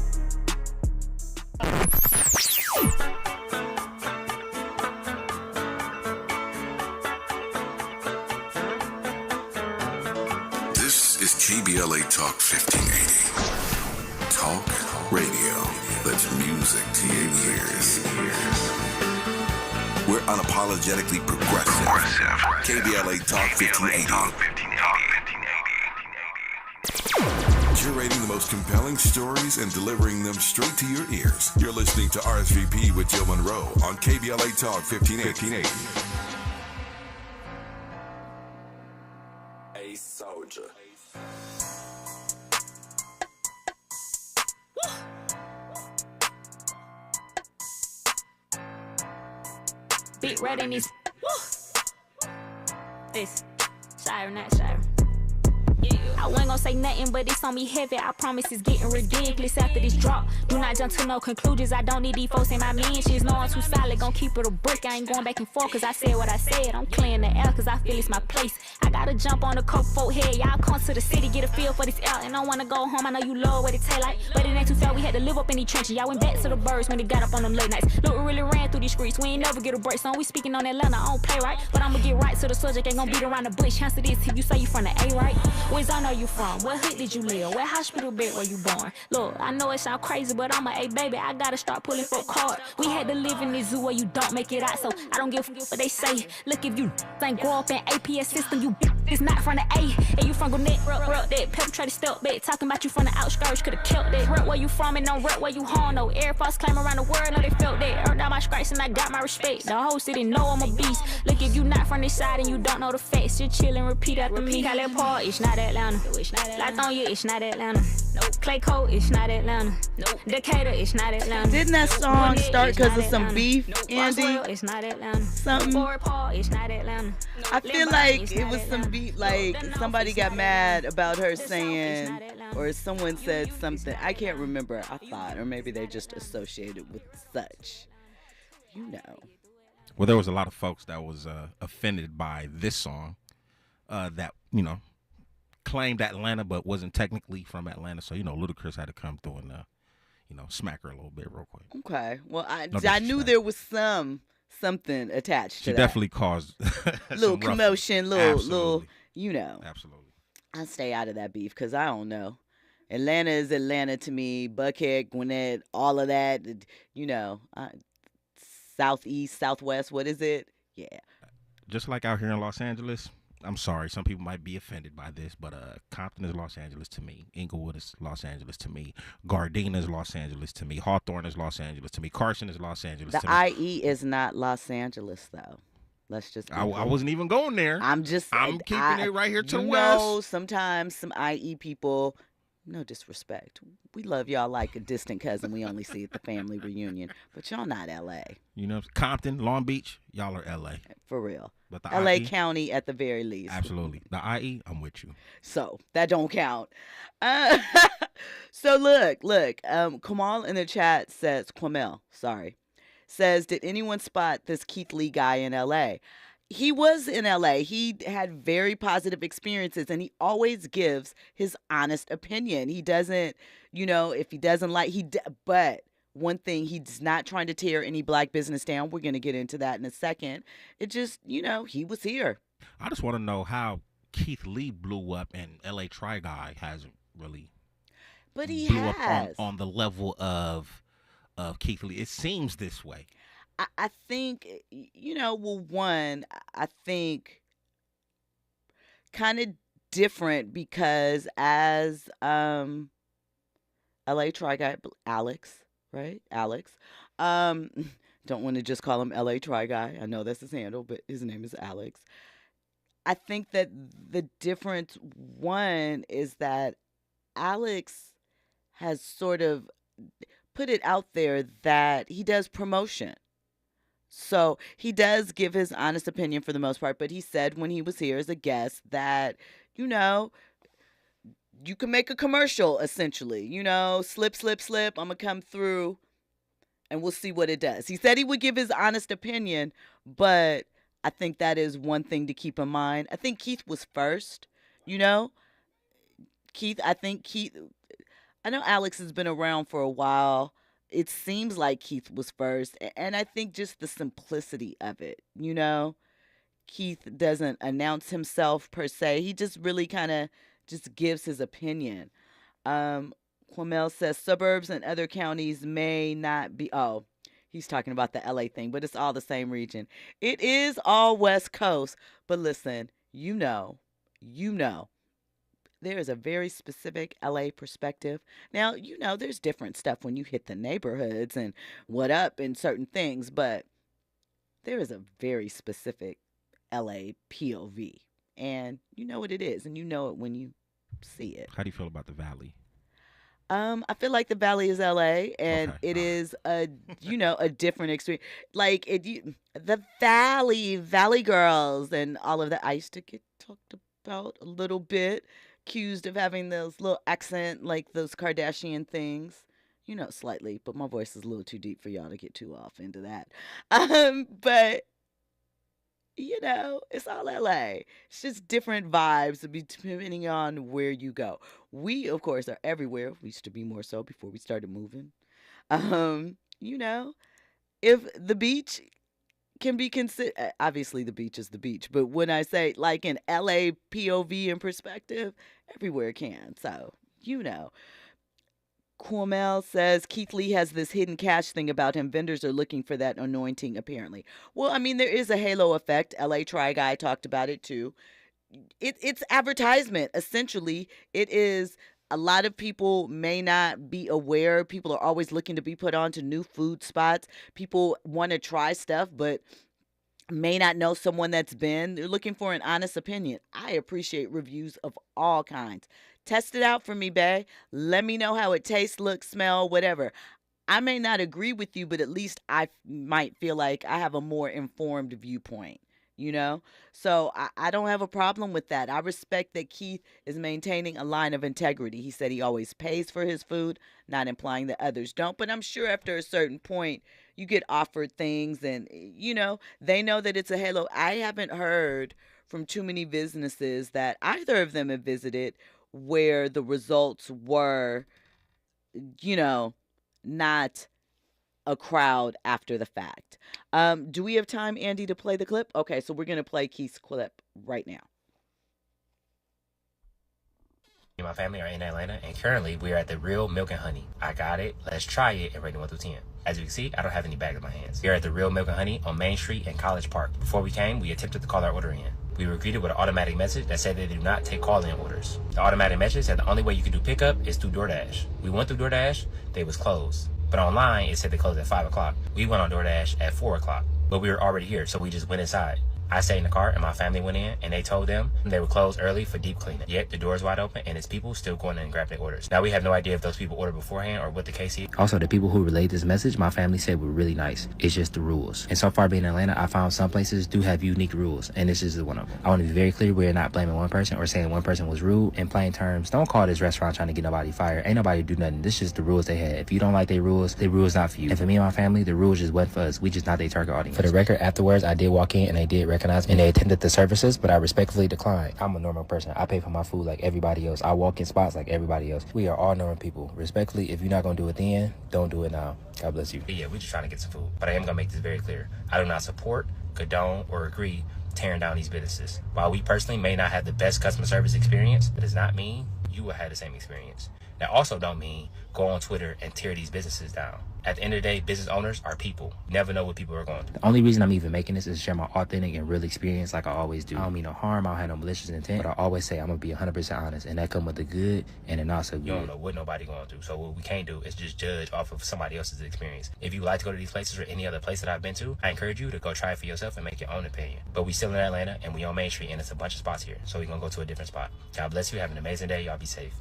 This is KBLA Talk 1580. Talk radio that's music to your ears. We're unapologetically progressive. KBLA Talk 1580. Curating the most compelling stories and delivering them straight to your ears. You're listening to RSVP with Jill Munroe on KBLA Talk 1580. A soldier. Big red in these. This. Siren, not siren. I wasn't gonna say nothing, but it's on me heavy. I promise it's getting ridiculous after this drop. Do not jump to no conclusions. I don't need these folks in my mentions. No, I'm too solid, gon' keep it a brick. I ain't going back and forth, cause I said what I said. I'm clearing the air, cause I feel it's my place. I gotta jump on the coke folk head. Y'all come to the city, get a feel for this air. And I wanna go home, I know you love what it taste like. But it ain't too fair, we had to live up in these trenches. Y'all went back to the birds when they got up on them late nights. Look, we really ran through these streets. We ain't never get a break. So we speaking on Atlanta, I don't play right. But I'ma get right to the subject, ain't gonna beat around the bush. Answer this, if you say you from the A, right? Where's I know you from? What hood did you live? What hospital bed were you born? Look, I know it sound crazy, but I'm a A baby. I gotta start pulling for card. We had to live in this zoo where you don't make it out, so I don't give a what they say. Look, if you ain't grow up in APS system, you is not from the A. And you from Gwinnett, rep that perpetrator step back. Talking about you from the outskirts, could've killed that. Rep where you from and don't rep where you home. No Air Force claim around the world, know they felt that. Earned out my stripes and I got my respect. The whole city know I'm a beast. Look, if you not from this side and you don't know the facts, just chill and repeat after me. Cali Park, it's not Atlanta. Lithonia, it's not Atlanta. Nope. Clayco, it's not Atlanta. Nope. Decatur, it's not Atlanta. Didn't that song start because of some beef, Andy? It's not Atlanta. Something. It's not Atlanta. I feel like it was some beef, like somebody got mad about her saying, or someone said something. I can't remember, I thought, or maybe they just associated with such. You know. Well, there was a lot of folks that was offended by this song that, you know, claimed Atlanta but wasn't technically from Atlanta. So, you know, Ludacris had to come through and, you know, smack her a little bit real quick. Okay. Well, I knew there was something attached to she that. Definitely caused little commotion, little, you know. Absolutely. I stay out of that beef because I don't know. Atlanta is Atlanta to me. Buckhead, Gwinnett, all of that, you know. Southeast, Southwest, what is it? Yeah. Just like out here in Los Angeles, I'm sorry, some people might be offended by this, but Compton is Los Angeles to me. Inglewood is Los Angeles to me. Gardena is Los Angeles to me. Hawthorne is Los Angeles to me. Carson is Los Angeles to me. The IE is not Los Angeles, though. Let's just. I wasn't even going there. I'm keeping it right here to the west. Sometimes some IE people. No disrespect. We love y'all like a distant cousin we only see at the family reunion. But y'all not L.A. You know, Compton, Long Beach, y'all are L.A. For real. But the L.A. IE, County at the very least. Absolutely. The IE, I'm with you. So, that don't count. So, look. Kamal in the chat says, did anyone spot this Keith Lee guy in L.A.? He was in LA. He had very positive experiences, and he always gives his honest opinion. He doesn't, you know, if he doesn't like, but one thing, he's not trying to tear any black business down. We're going to get into that in a second. It just, you know, he was here. I just want to know how Keith Lee blew up and LA Try Guy hasn't really but he blew has. up on the level of Keith Lee. It seems this way. I think, you know, I think kind of different because as LA Try Guy, Alex, right? Alex. Don't want to just call him LA Try Guy. I know that's his handle, but his name is Alex. I think that the difference, one, is that Alex has sort of put it out there that he does promotion. So he does give his honest opinion for the most part, but he said when he was here as a guest that, you know, you can make a commercial essentially, you know, slip, slip, slip. I'm going to come through and we'll see what it does. He said he would give his honest opinion, but I think that is one thing to keep in mind. I think Keith was first, you know. I know Alex has been around for a while. It seems like Keith was first. And I think just the simplicity of it, you know. Keith doesn't announce himself per se. He just really kind of just gives his opinion. Quamel says suburbs and other counties may not be. Oh, he's talking about the LA thing, but it's all the same region. It is all West Coast. But listen, you know, there is a very specific LA perspective. Now, you know, there's different stuff when you hit the neighborhoods and what up and certain things, but there is a very specific LA POV. And you know what it is, and you know it when you see it. How do you feel about the Valley? I feel like the Valley is LA, and it is a different experience. Like the Valley Girls and all of that. I used to get talked about a little bit, accused of having those little accent, like those Kardashian things. You know, slightly, but my voice is a little too deep for y'all to get too off into that. But you know, it's all LA. It's just different vibes depending on where you go. We, of course, are everywhere. We used to be more so before we started moving. You know, if the beach can be considered, obviously the beach is the beach, but when I say like an LA POV and perspective, everywhere can. So, you know. Cormel says Keith Lee has this hidden cash thing about him. Vendors are looking for that anointing, apparently. Well, I mean, there is a halo effect. LA Try Guy talked about it, too. It's advertisement, essentially. It is. A lot of people may not be aware. People are always looking to be put on to new food spots. People want to try stuff, but may not know someone that's been. They're looking for an honest opinion. I appreciate reviews of all kinds. Test it out for me, bae. Let me know how it tastes, looks, smell, whatever. I may not agree with you, but at least I might feel like I have a more informed viewpoint, you know? So I don't have a problem with that. I respect that Keith is maintaining a line of integrity. He said he always pays for his food, not implying that others don't. But I'm sure after a certain point, you get offered things and, you know, they know that it's a halo. I haven't heard from too many businesses that either of them have visited where the results were, you know, not a crowd after the fact. Do we have time, Andy, to play the clip? Okay, so we're going to play Keith's clip right now. Me and my family are in Atlanta, and currently we are at the Real Milk and Honey. I got it. Let's try it and rate it 1 through 10. As you can see, I don't have any bags in my hands. We are at the Real Milk and Honey on Main Street in College Park. Before we came, we attempted to call our order in. We were greeted with an automatic message that said they do not take call-in orders. The automatic message said the only way you can do pickup is through DoorDash. We went through DoorDash, they was closed. But online, it said they closed at 5 o'clock. We went on DoorDash at 4 o'clock. But we were already here, so we just went inside. I stayed in the car and my family went in and they told them they were closed early for deep cleaning. Yet the door's wide open and it's people still going in and grabbing their orders. Now we have no idea if those people ordered beforehand or what the case is. Also, the people who relayed this message, my family said were really nice. It's just the rules. And so far being in Atlanta, I found some places do have unique rules and this is one of them. I want to be very clear, we're not blaming one person or saying one person was rude. In plain terms, don't call this restaurant trying to get nobody fired. Ain't nobody do nothing. This is just the rules they had. If you don't like their rules not for you. And for me and my family, the rules just wasn't for us. We just not their target audience. For the record, afterwards, I did walk in and they did recognize me and they attended the services, but I respectfully declined. I'm a normal person. I pay for my food like everybody else. I walk in spots like everybody else. We are all normal people. Respectfully, if you're not going to do it then, don't do it now. God bless you. Yeah, we're just trying to get some food. But I am going to make this very clear. I do not support, condone, or agree tearing down these businesses. While we personally may not have the best customer service experience, that does not mean you will have the same experience. That also don't mean go on Twitter and tear these businesses down. At the end of the day, business owners are people. You never know what people are going through. The only reason I'm even making this is to share my authentic and real experience like I always do. I don't mean no harm, I don't have no malicious intent, but I always say I'm going to be 100% honest, and that comes with the good and the not so good. You don't know what nobody going through, so what we can't do is just judge off of somebody else's experience. If you like to go to these places or any other place that I've been to, I encourage you to go try it for yourself and make your own opinion. But we still in Atlanta, and we on Main Street, and it's a bunch of spots here, so we're going to go to a different spot. God bless you, have an amazing day, y'all be safe.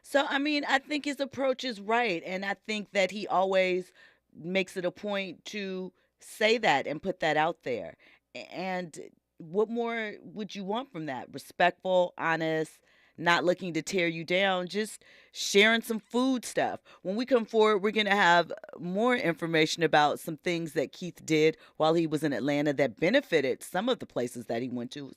So, I mean, I think his approach is right, and I think that he always makes it a point to say that and put that out there. And what more would you want from that? Respectful, honest, not looking to tear you down, just sharing some food stuff. When we come forward, we're going to have more information about some things that Keith did while he was in Atlanta that benefited some of the places that he went to.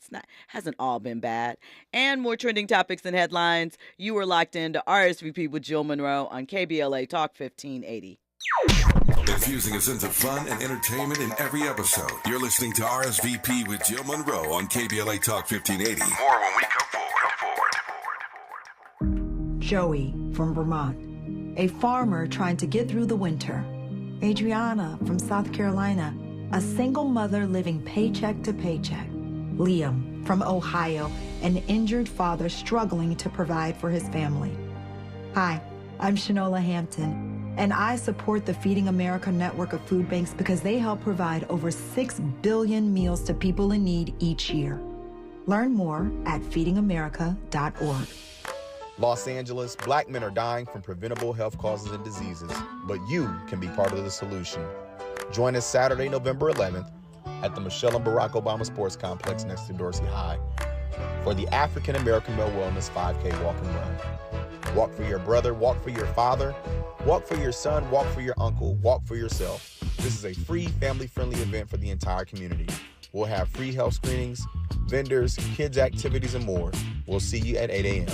Hasn't all been bad. And more trending topics and headlines. You are locked into RSVP with Jill Munroe on KBLA Talk 1580. Infusing a sense of fun and entertainment in every episode. You're listening to RSVP with Jill Munroe on KBLA Talk 1580. More when we come forward. Joey from Vermont, a farmer trying to get through the winter. Adriana from South Carolina, a single mother living paycheck to paycheck. Liam from Ohio, an injured father struggling to provide for his family. Hi, I'm Shanola Hampton, and I support the Feeding America network of food banks because they help provide over 6 billion meals to people in need each year. Learn more at feedingamerica.org. Los Angeles, Black men are dying from preventable health causes and diseases, but you can be part of the solution. Join us Saturday, November 11th at the Michelle and Barack Obama Sports Complex next to Dorsey High for the African American Male Wellness 5K Walk and Run. Walk for your brother, walk for your father, walk for your son, walk for your uncle, walk for yourself. This is a free, family-friendly event for the entire community. We'll have free health screenings, vendors, kids' activities, and more. We'll see you at 8 a.m.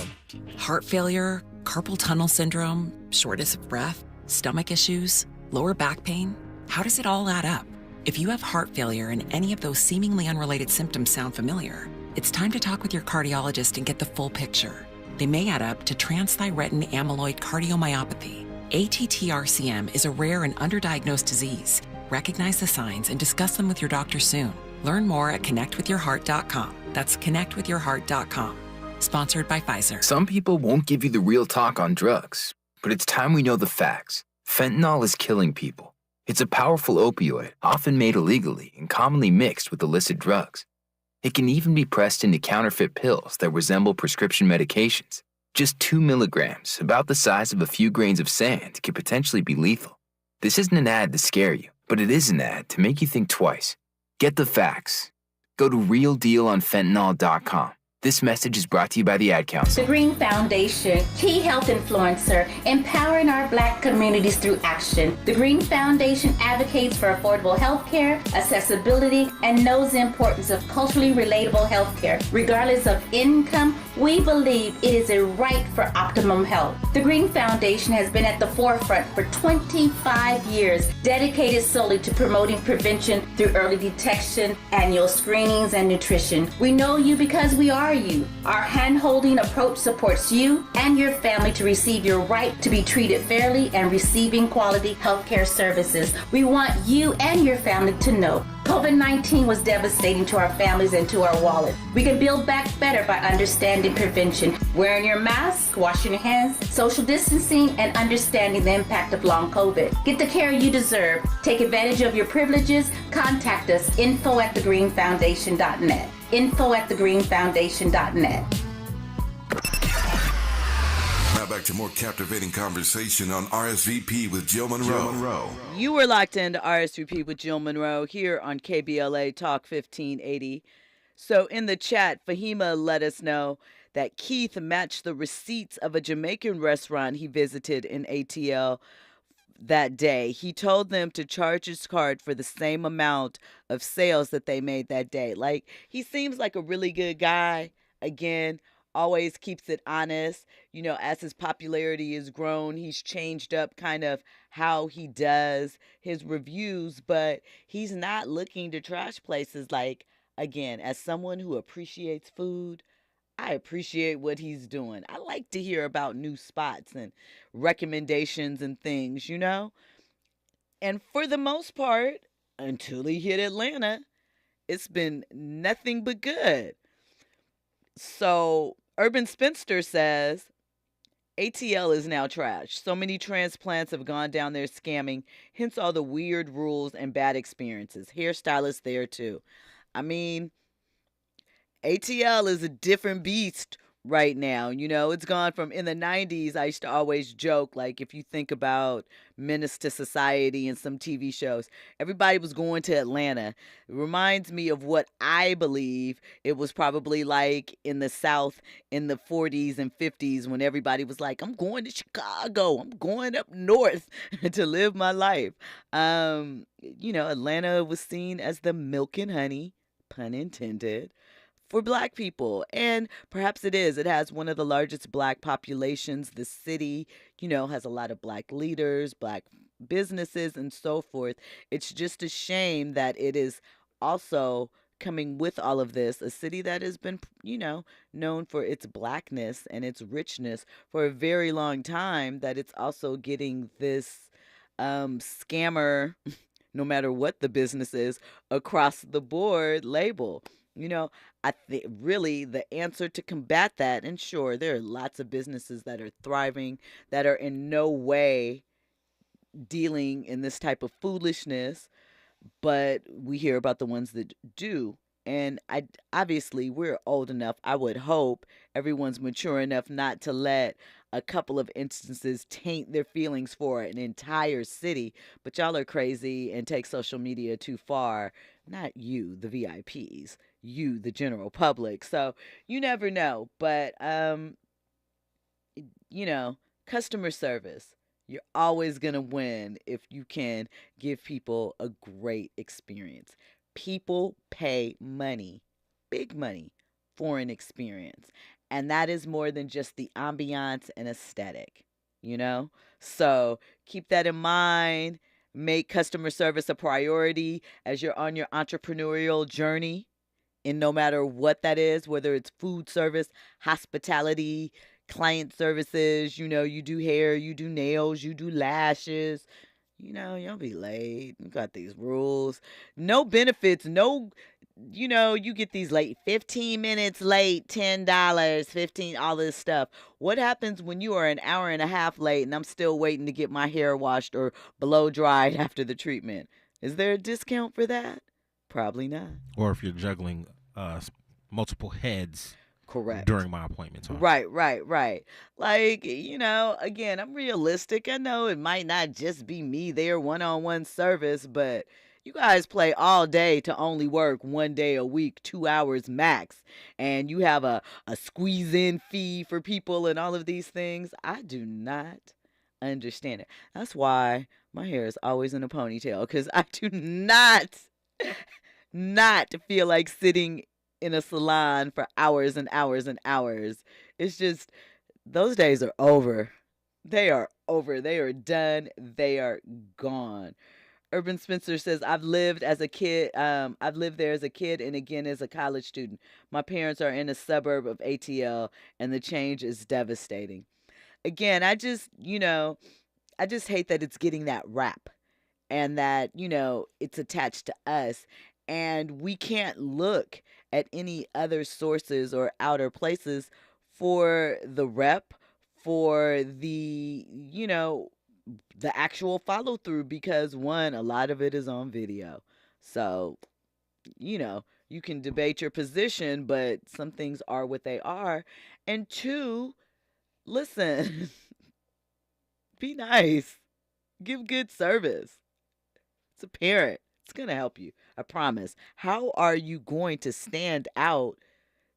Heart failure, carpal tunnel syndrome, shortness of breath, stomach issues, lower back pain. How does it all add up? If you have heart failure and any of those seemingly unrelated symptoms sound familiar, it's time to talk with your cardiologist and get the full picture. They may add up to transthyretin amyloid cardiomyopathy. ATTR-CM is a rare and underdiagnosed disease. Recognize the signs and discuss them with your doctor soon. Learn more at connectwithyourheart.com. That's connectwithyourheart.com. Sponsored by Pfizer. Some people won't give you the real talk on drugs, but it's time we know the facts. Fentanyl is killing people. It's a powerful opioid, often made illegally and commonly mixed with illicit drugs. It can even be pressed into counterfeit pills that resemble prescription medications. Just 2 milligrams, about the size of a few grains of sand, could potentially be lethal. This isn't an ad to scare you, but it is an ad to make you think twice. Get the facts. Go to realdealonfentanyl.com. This message is brought to you by the Ad Council. The Green Foundation, key health influencer, empowering our Black communities through action. The Green Foundation advocates for affordable health care, accessibility, and knows the importance of culturally relatable health care. Regardless of income, we believe it is a right for optimum health. The Green Foundation has been at the forefront for 25 years, dedicated solely to promoting prevention through early detection, annual screenings, and nutrition. We know you because we are you. Our hand-holding approach supports you and your family to receive your right to be treated fairly and receiving quality healthcare services. We want you and your family to know COVID-19 was devastating to our families and to our wallet. We can build back better by understanding prevention, wearing your mask, washing your hands, social distancing, and understanding the impact of long COVID. Get the care you deserve. Take advantage of your privileges. Contact us, info@thegreenfoundation.net. info@thegreenfoundation.net. Now back to more captivating conversation on RSVP with Jill Munroe. You were locked into RSVP with Jill Munroe here on KBLA Talk 1580. So in the chat, Fahima let us know that Keith matched the receipts of a Jamaican restaurant he visited in ATL that day. He told them to charge his card for the same amount of sales that they made that day. Like, he seems like a really good guy. Again, always keeps it honest. You know, as his popularity has grown, he's changed up kind of how he does his reviews, but he's not looking to trash places. Like, again, as someone who appreciates food, I appreciate what he's doing. I like to hear about new spots and recommendations and things, you know? And for the most part, until he hit Atlanta, it's been nothing but good. So Urban Spinster says, ATL is now trash. So many transplants have gone down there scamming, hence all the weird rules and bad experiences. Hairstylists there too. I mean, ATL is a different beast right now. It's gone from in the 90s. I used to always joke, like, if you think about Menace to Society and some TV shows, everybody was going to Atlanta. It reminds me of what I believe it was probably like in the South in the 40s and 50s when everybody was like, I'm going to Chicago. I'm going up north to live my life. Atlanta was seen as the milk and honey, pun intended, for black people. And perhaps it is. It has one of the largest black populations. The city, has a lot of black leaders, black businesses, and so forth. It's just a shame that it is also coming with all of this, a city that has been, known for its blackness and its richness for a very long time, that it's also getting this scammer, no matter what the business is, across the board label. I think really the answer to combat that, and sure, there are lots of businesses that are thriving that are in no way dealing in this type of foolishness, but we hear about the ones that do. And obviously we're old enough, I would hope everyone's mature enough not to let a couple of instances taint their feelings for an entire city. But y'all are crazy and take social media too far. Not you, the VIPs, you, the general public. So you never know. But, customer service. You're always going to win if you can give people a great experience. People pay money, big money, for an experience. And that is more than just the ambiance and aesthetic, So keep that in mind. Make customer service a priority as you're on your entrepreneurial journey. And no matter what that is, whether it's food service, hospitality, client services, you do hair, you do nails, you do lashes, you'll be late. You got these rules. No benefits, you get these late, 15 minutes late, $10, 15, all this stuff. What happens when you are an hour and a half late and I'm still waiting to get my hair washed or blow dried after the treatment? Is there a discount for that? Probably not. Or if you're juggling multiple heads. Correct. During my appointment time. Right. Like, again, I'm realistic. I know it might not just be me there, one-on-one service, but you guys play all day to only work 1 day a week, 2 hours max. And you have a squeeze-in fee for people and all of these things. I do not understand it. That's why my hair is always in a ponytail, because I do not feel like sitting in a salon for hours and hours and hours. It's just, those days are over. They are over. They are done. They are gone. Urban Spencer says, I've lived there as a kid and again as a college student. My parents are in a suburb of ATL and the change is devastating. Again, I just hate that it's getting that rap and that, it's attached to us. And we can't look at any other sources or outer places for the rep, for the, the actual follow through, because one, a lot of it is on video. So, you can debate your position, but some things are what they are. And two, listen, be nice, give good service. It's a parent. It's going to help you. I promise. How are you going to stand out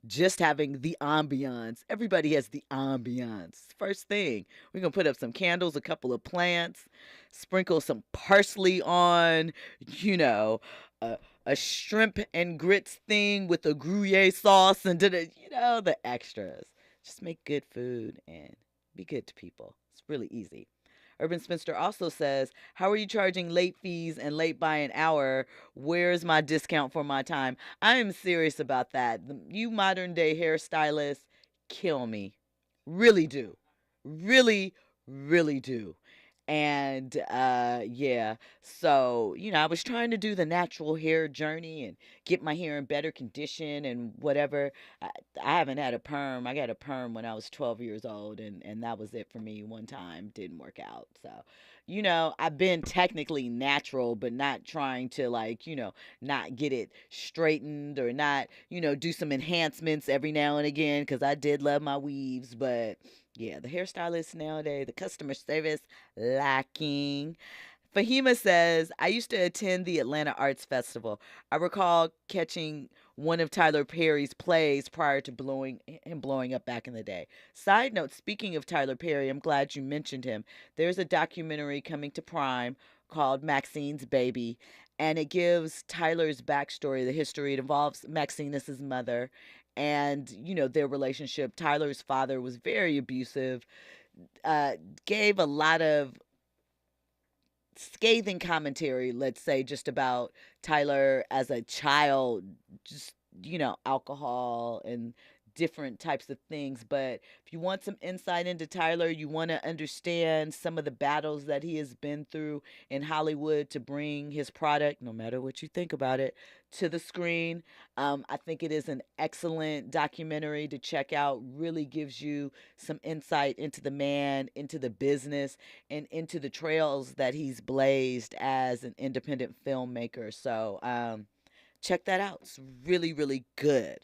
just having the ambiance? Everybody has the ambiance. First thing, we're going to put up some candles, a couple of plants, sprinkle some parsley on, a shrimp and grits thing with a Gruyere sauce and the extras. Just make good food and be good to people. It's really easy. Urban Spencer also says, how are you charging late fees and late by an hour? Where's my discount for my time? I am serious about that. You modern day hairstylists kill me. Really do. Really, really do. And yeah, so I was trying to do the natural hair journey and get my hair in better condition and whatever. I haven't had a perm. I got a perm when I was 12 years old, and that was it for me one time. Didn't work out. So I've been technically natural, but not trying to not get it straightened or not do some enhancements every now and again, because I did love my weaves. But yeah, the hairstylists nowadays, the customer service lacking. Fahima says, I used to attend the Atlanta Arts Festival. I recall catching one of Tyler Perry's plays prior to blowing up back in the day. Side note, speaking of Tyler Perry, I'm glad you mentioned him. There's a documentary coming to Prime called Maxine's Baby, and it gives Tyler's backstory, the history. It involves Maxine as his mother and, their relationship. Tyler's father was very abusive, gave a lot of scathing commentary, let's say, just about Tyler as a child, just, alcohol and different types of things. But if you want some insight into Tyler, you want to understand some of the battles that he has been through in Hollywood to bring his product, no matter what you think about it, to the screen. I think it is an excellent documentary to check out. Really gives you some insight into the man, into the business, and into the trails that he's blazed as an independent filmmaker. So check that out. It's really, really good.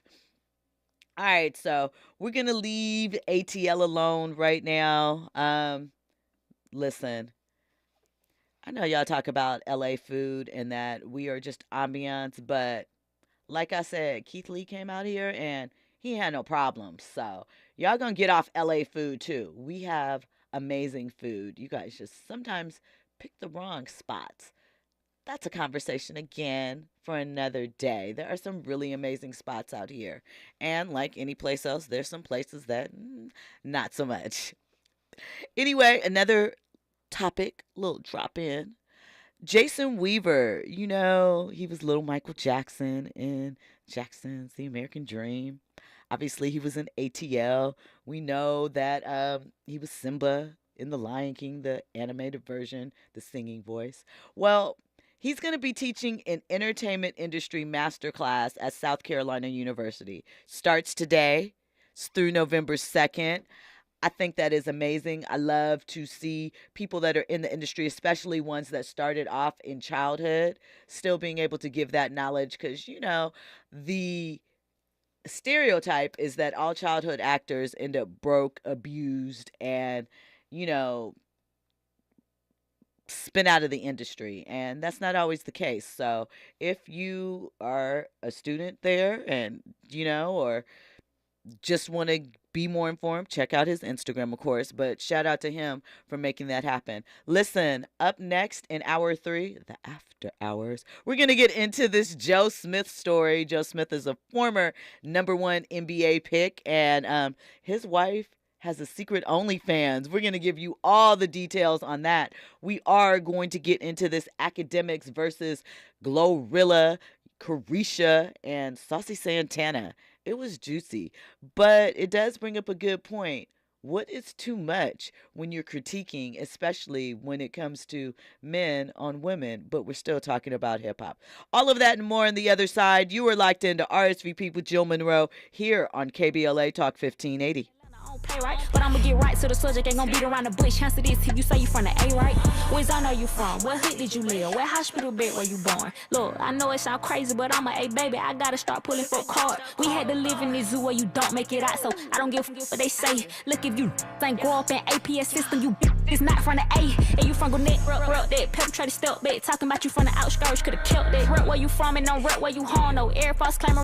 All right, so we're going to leave ATL alone right now. Listen, I know y'all talk about LA food and that we are just ambiance, but like I said, Keith Lee came out here and he had no problems. So y'all going to get off LA food too. We have amazing food. You guys just sometimes pick the wrong spots. That's a conversation again for another day. There are some really amazing spots out here. And like any place else, there's some places that not so much. Anyway, another topic, little drop in. Jason Weaver, he was little Michael Jackson in Jackson's The American Dream. Obviously, he was in ATL. We know that he was Simba in The Lion King, the animated version, the singing voice. Well, he's going to be teaching an entertainment industry masterclass at South Carolina University. Starts today. It's through November 2nd. I think that is amazing. I love to see people that are in the industry, especially ones that started off in childhood, still being able to give that knowledge, because, the stereotype is that all childhood actors end up broke, abused, and, spin out of the industry, and that's not always the case. So if you are a student there and or just want to be more informed, check out his Instagram, of course, but shout out to him for making that happen. Listen, up next in hour 3, the after hours, we're going to get into this Joe Smith story. Joe Smith is a former #1 NBA pick, and his wife has a secret OnlyFans. We're going to give you all the details on that. We are going to get into this academics versus Glorilla, Carisha, and Saucy Santana. It was juicy, but it does bring up a good point. What is too much when you're critiquing, especially when it comes to men on women, but we're still talking about hip hop. All of that and more on the other side. You are locked into RSVP with Jill Munroe here on KBLA Talk 1580. Play right, but I'ma get right so the subject ain't gonna beat around the bush. Answer this if you say you from the A, right? Where's I know you from? What hood did you live? What hospital bed were you born? Look, I know it sound crazy, but I'm a A baby. I gotta start pulling for a card. We had to live in this zoo where you don't make it out, so I don't give a what they say. Look, if you ain't grow up in APS system, you is not from the A. And you from Gwinnett, rep that perpetrator step back. Talking about you from the outskirts, could've killed that. Rep where you from and don't rep where you home, no air false claim.